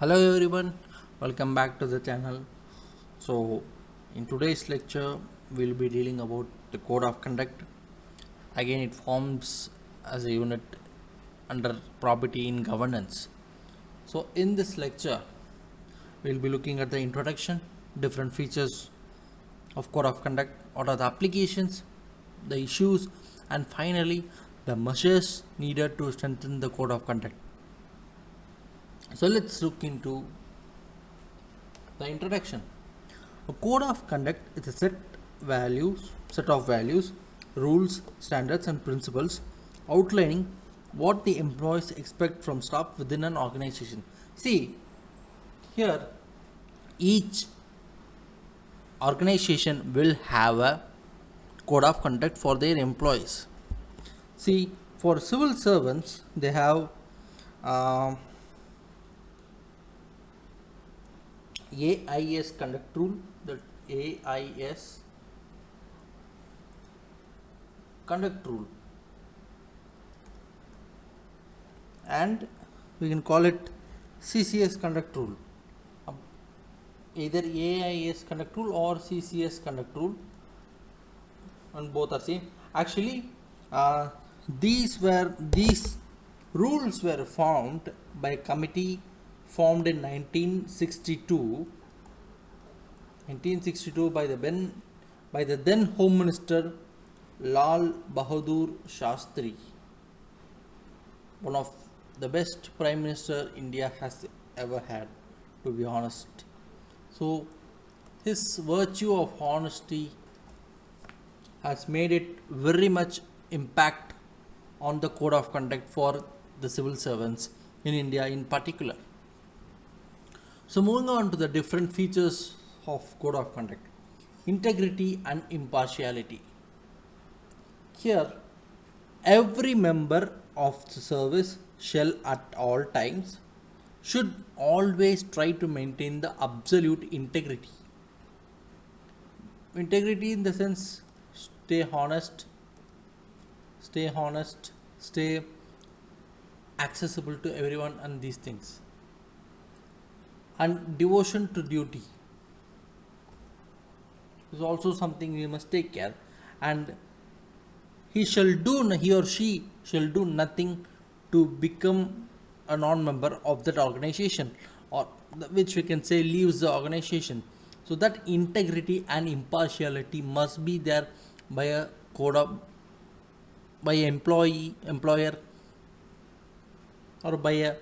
Hello everyone, welcome back to the channel. So, in today's lecture, we'll be dealing about the code of conduct. Again, it forms as a unit under property in governance. So, in this lecture, we'll be looking at the introduction, different features of code of conduct, what are the applications, the issues, and finally, the measures needed to strengthen the code of conduct. So, let's look into the introduction. A code of conduct is a set of values, rules, standards, and principles outlining what the employees expect from staff within an organization. See, here each organization will have a code of conduct for their employees. See, for civil servants, they have uh, AIS conduct rule, the AIS conduct rule, and we can call it CCS conduct rule. Either AIS conduct rule or CCS conduct rule, and both are same. Actually, these rules were formed by a committee formed in 1962 by the then Home Minister Lal Bahadur Shastri, one of the best Prime Minister India has ever had, to be honest. So, his virtue of honesty has made it very much impact on the code of conduct for the civil servants in India in particular. So moving on to the different features of code of conduct. Integrity and impartiality. Here, every member of the service shall at all times should always try to maintain the absolute integrity. Integrity in the sense stay honest, stay accessible to everyone, and these things. And devotion to duty is also something we must take care. And he or she shall do nothing to become a non-member of that organization, or which we can say leaves the organization. So that integrity and impartiality must be there by a code of by employer, or by a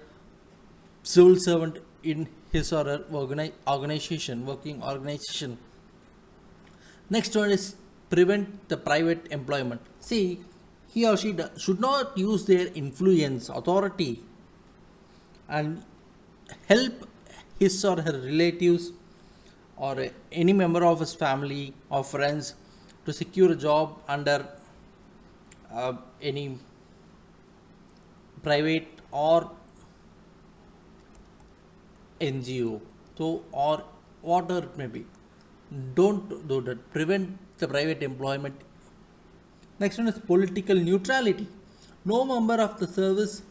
civil servant in his or her working organization. Next one is prevent the private employment. See, he or she should not use their influence, authority, and help his or her relatives or any member of his family or friends to secure a job under any private or NGO. So, or whatever it may be. Don't do that. Prevent the private employment. Next one is political neutrality. No member of the service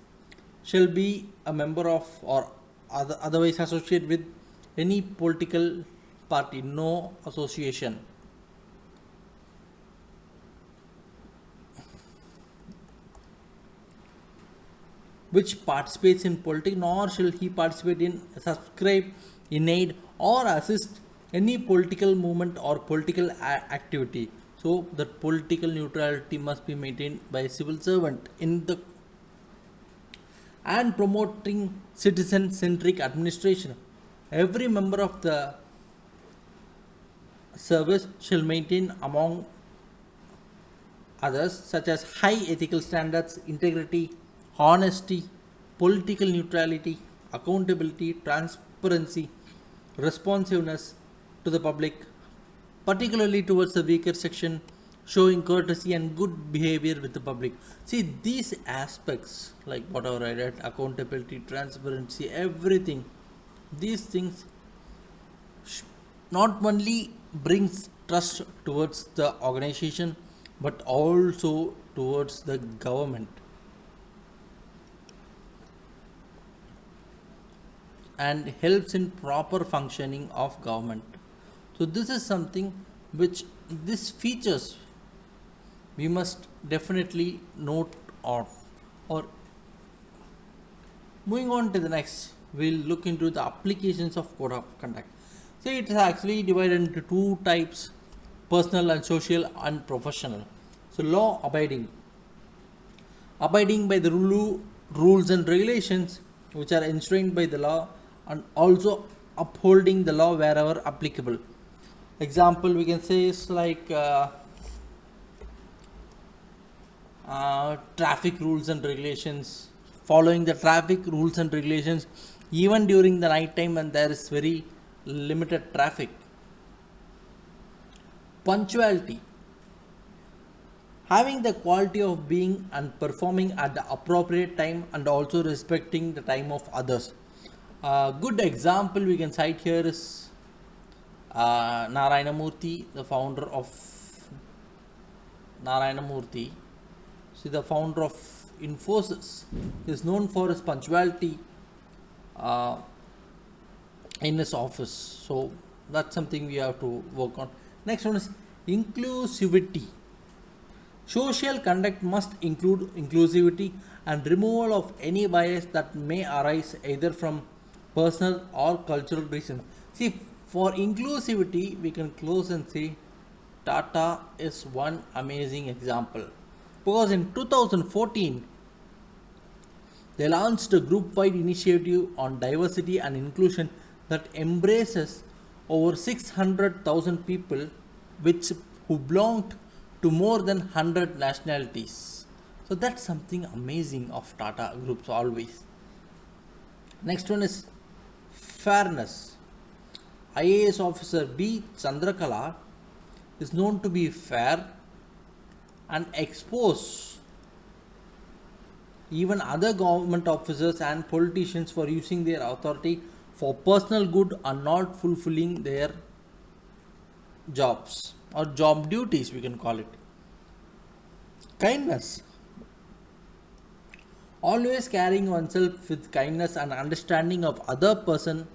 shall be a member of or otherwise associated with any political party. No association. Which participates in politics, nor shall he participate in, subscribe in aid, or assist any political movement or political activity. So that political neutrality must be maintained by a civil servant in the and promoting citizen centric administration. Every member of the service shall maintain among others such as high ethical standards, integrity, honesty, political neutrality, accountability, transparency, responsiveness to the public, particularly towards the weaker section, showing courtesy and good behavior with the public. See, these aspects, like whatever I read, accountability, transparency, everything, these things not only brings trust towards the organization but also towards the government. and helps in proper functioning of government. So this is something which these features we must definitely note on. Or moving on to the next, we'll look into the applications of code of conduct. So it is actually divided into two types: personal and social and professional. So law abiding by the rules and regulations which are enshrined by the law, and also upholding the law wherever applicable. Example we can say is like traffic rules and regulations, following the traffic rules and regulations even during the night time when there is very limited traffic. Punctuality, having the quality of being and performing at the appropriate time and also respecting the time of others. A good example we can cite here is Narayana Murthy, the founder of Narayana Murthy. See, the founder of Infosys is known for his punctuality uh, in his office. So that's something we have to work on. Next one is inclusivity. Social conduct must include inclusivity and removal of any bias that may arise either from personal or cultural reasons. See, for inclusivity, we can close and say Tata is one amazing example. Because in 2014, they launched a group-wide initiative on diversity and inclusion that embraces over 600,000 people which who belonged to more than 100 nationalities. So that's something amazing of Tata groups always. Next one is fairness. IAS officer B. Chandrakala is known to be fair and expose even other government officers and politicians for using their authority for personal good and not fulfilling their jobs or job duties, we can call it. Kindness, always carrying oneself with kindness and understanding of other person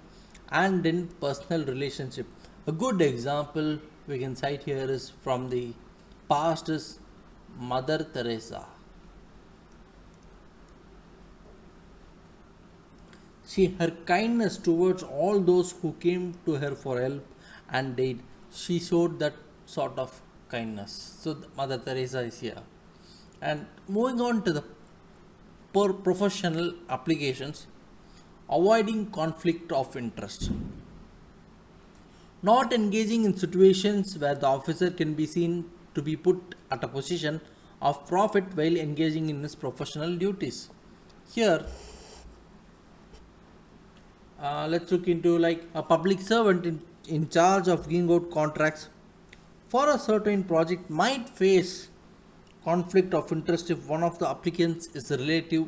and in personal relationship. A good example we can cite here is from the past is Mother Teresa. Her kindness towards all those who came to her for help and aid, she showed that sort of kindness. So Mother Teresa is here. And moving on to the professional applications, avoiding conflict of interest. Not engaging in situations where the officer can be seen to be put at a position of profit while engaging in his professional duties. Here, let's look into like a public servant in charge of giving out contracts for a certain project might face conflict of interest if one of the applicants is a relative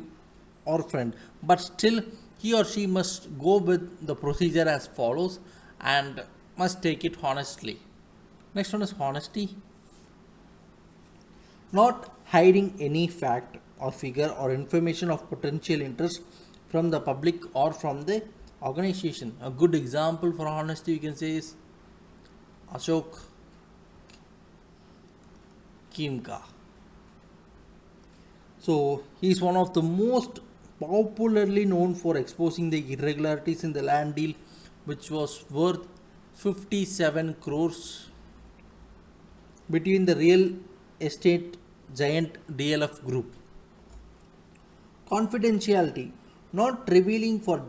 or friend, but still he or she must go with the procedure as follows and must take it honestly. Next one is honesty. Not hiding any fact or figure or information of potential interest from the public or from the organization. A good example for honesty we can say is Ashok Kimka. So he is one of the most popularly known for exposing the irregularities in the land deal, which was worth 57 crores between the real estate giant DLF group. Confidentiality, not revealing for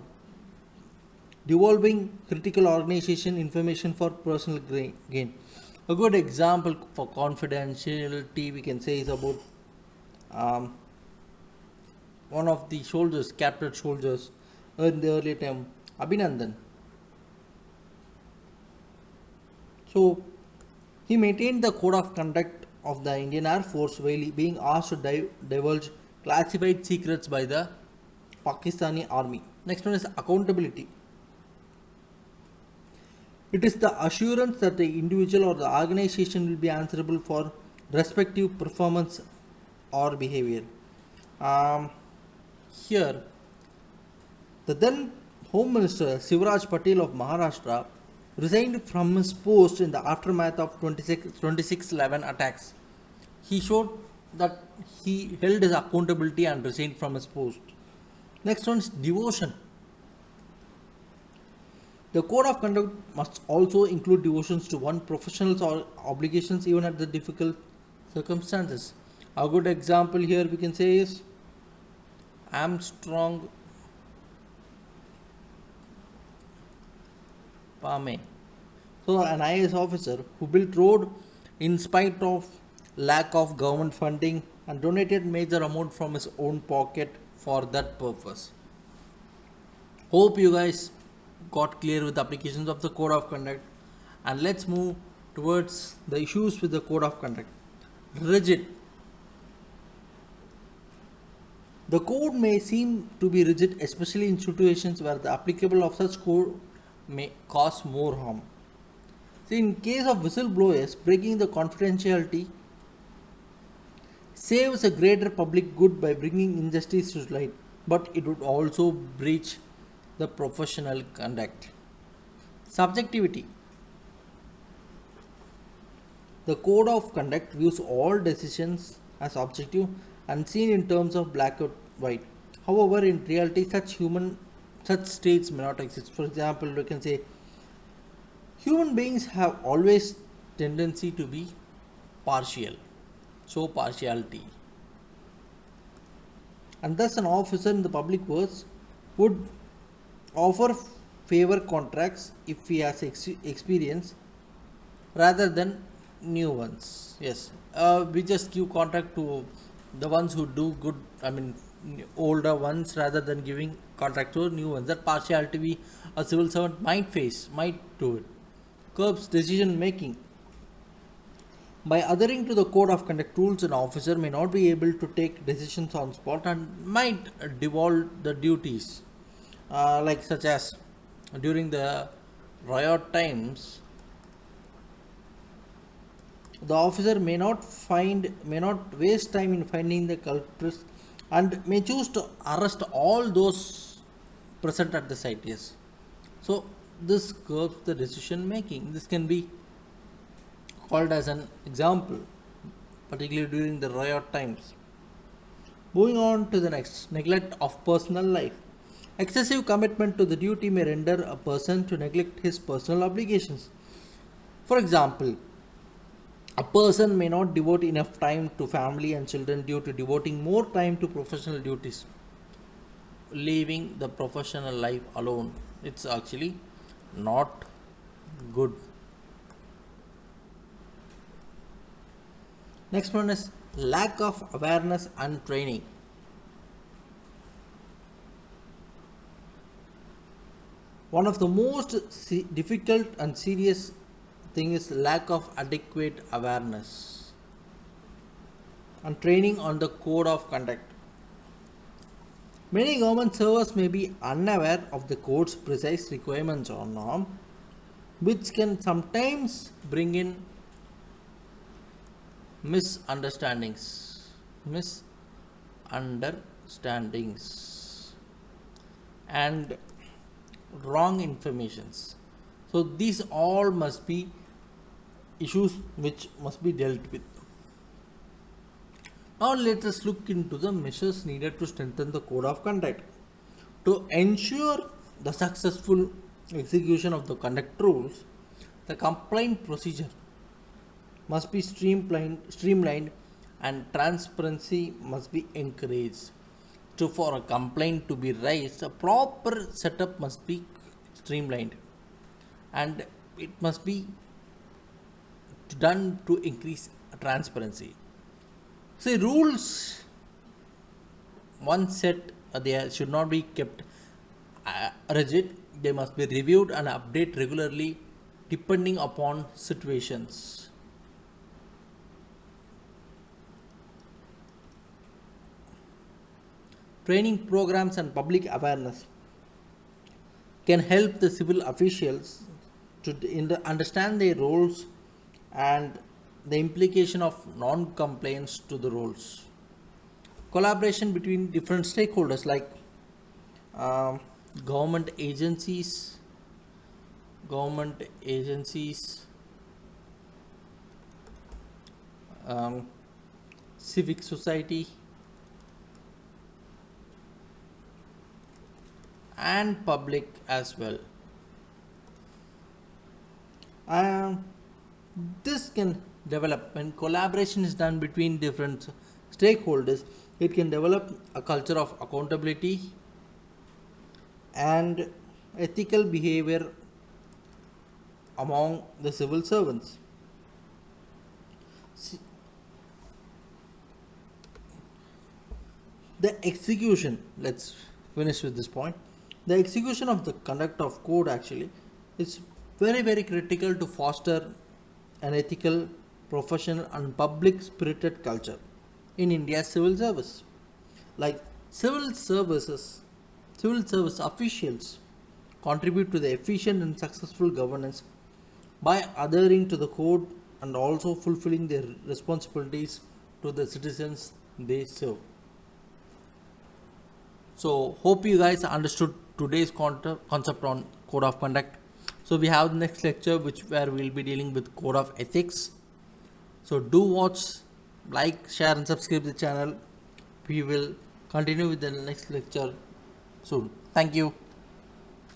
devolving critical organization information for personal gain. A good example for confidentiality we can say is about one of the soldiers, captured soldiers in the earlier time, Abhinandan. So he maintained the code of conduct of the Indian Air Force while being asked to divulge classified secrets by the Pakistani army. Next one is accountability. It is the assurance that the individual or the organization will be answerable for respective performance or behavior. Here, the then Home Minister Sivaraj Patel of Maharashtra resigned from his post in the aftermath of 26/11 attacks. He showed that he held his accountability and resigned from his post. Next one is devotion. The code of conduct must also include devotions to one professional's obligations even at the difficult circumstances. A good example here we can say is Armstrong Pame. So, an IAS officer who built road in spite of lack of government funding and donated major amount from his own pocket for that purpose. Hope you guys got clear with the applications of the code of conduct, and let's move towards the issues with the code of conduct. Rigid. The code may seem to be rigid, especially in situations where the applicable of such code may cause more harm. See, in case of whistleblowers, breaking the confidentiality saves a greater public good by bringing injustice to light, but it would also breach the professional conduct. Subjectivity. The code of conduct views all decisions as objective and seen in terms of black or white. However, in reality, such states may not exist. For example, we can say human beings have always tendency to be partial. So partiality. And thus an officer in the public works would offer favor contracts if he has experience rather than new ones. Yes, we just give contract to the ones who do good, older ones rather than giving contract to new ones. That partiality we a civil servant might do it. Curbs decision making. By adhering to the code of conduct rules, an officer may not be able to take decisions on spot and might devolve the duties, like such as during the riot times. The officer may not waste time in finding the culprits and may choose to arrest all those present at the site. Yes. So this curbs the decision making. This can be called as an example, particularly during the riot times. Moving on to the next, neglect of personal life. Excessive commitment to the duty may render a person to neglect his personal obligations. For example, a person may not devote enough time to family and children due to devoting more time to professional duties, leaving the professional life alone. It's actually not good. Next one is lack of awareness and training. One of the most difficult and serious thing is lack of adequate awareness and training on the code of conduct. Many government servers may be unaware of the code's precise requirements or norm, which can sometimes bring in misunderstandings and wrong informations. So these all must be issues which must be dealt with. Now let us look into the measures needed to strengthen the code of conduct. To ensure the successful execution of the conduct rules, the complaint procedure must be streamlined and transparency must be encouraged. So for a complaint to be raised, a proper setup must be streamlined and it must be done to increase transparency. See, rules once set, they should not be kept rigid. They must be reviewed and updated regularly depending upon situations. Training programs and public awareness can help the civil officials to understand their roles and the implication of non-compliance to the rules. Collaboration between different stakeholders like government agencies, government agencies, um, civic society, and public as well. Um, this can develop when collaboration is done between different stakeholders. It can develop a culture of accountability and ethical behavior among the civil servants. See, the execution, let's finish with this point. The execution of the conduct of code actually is very critical to foster an ethical, professional, and public spirited culture in India's civil service. Like civil services, civil service officials contribute to the efficient and successful governance by adhering to the code and also fulfilling their responsibilities to the citizens they serve. So hope you guys understood today's concept on code of conduct. So we have the next lecture which where we'll be dealing with code of ethics. So do watch, like, share and subscribe the channel. We will continue with the next lecture soon. Thank you.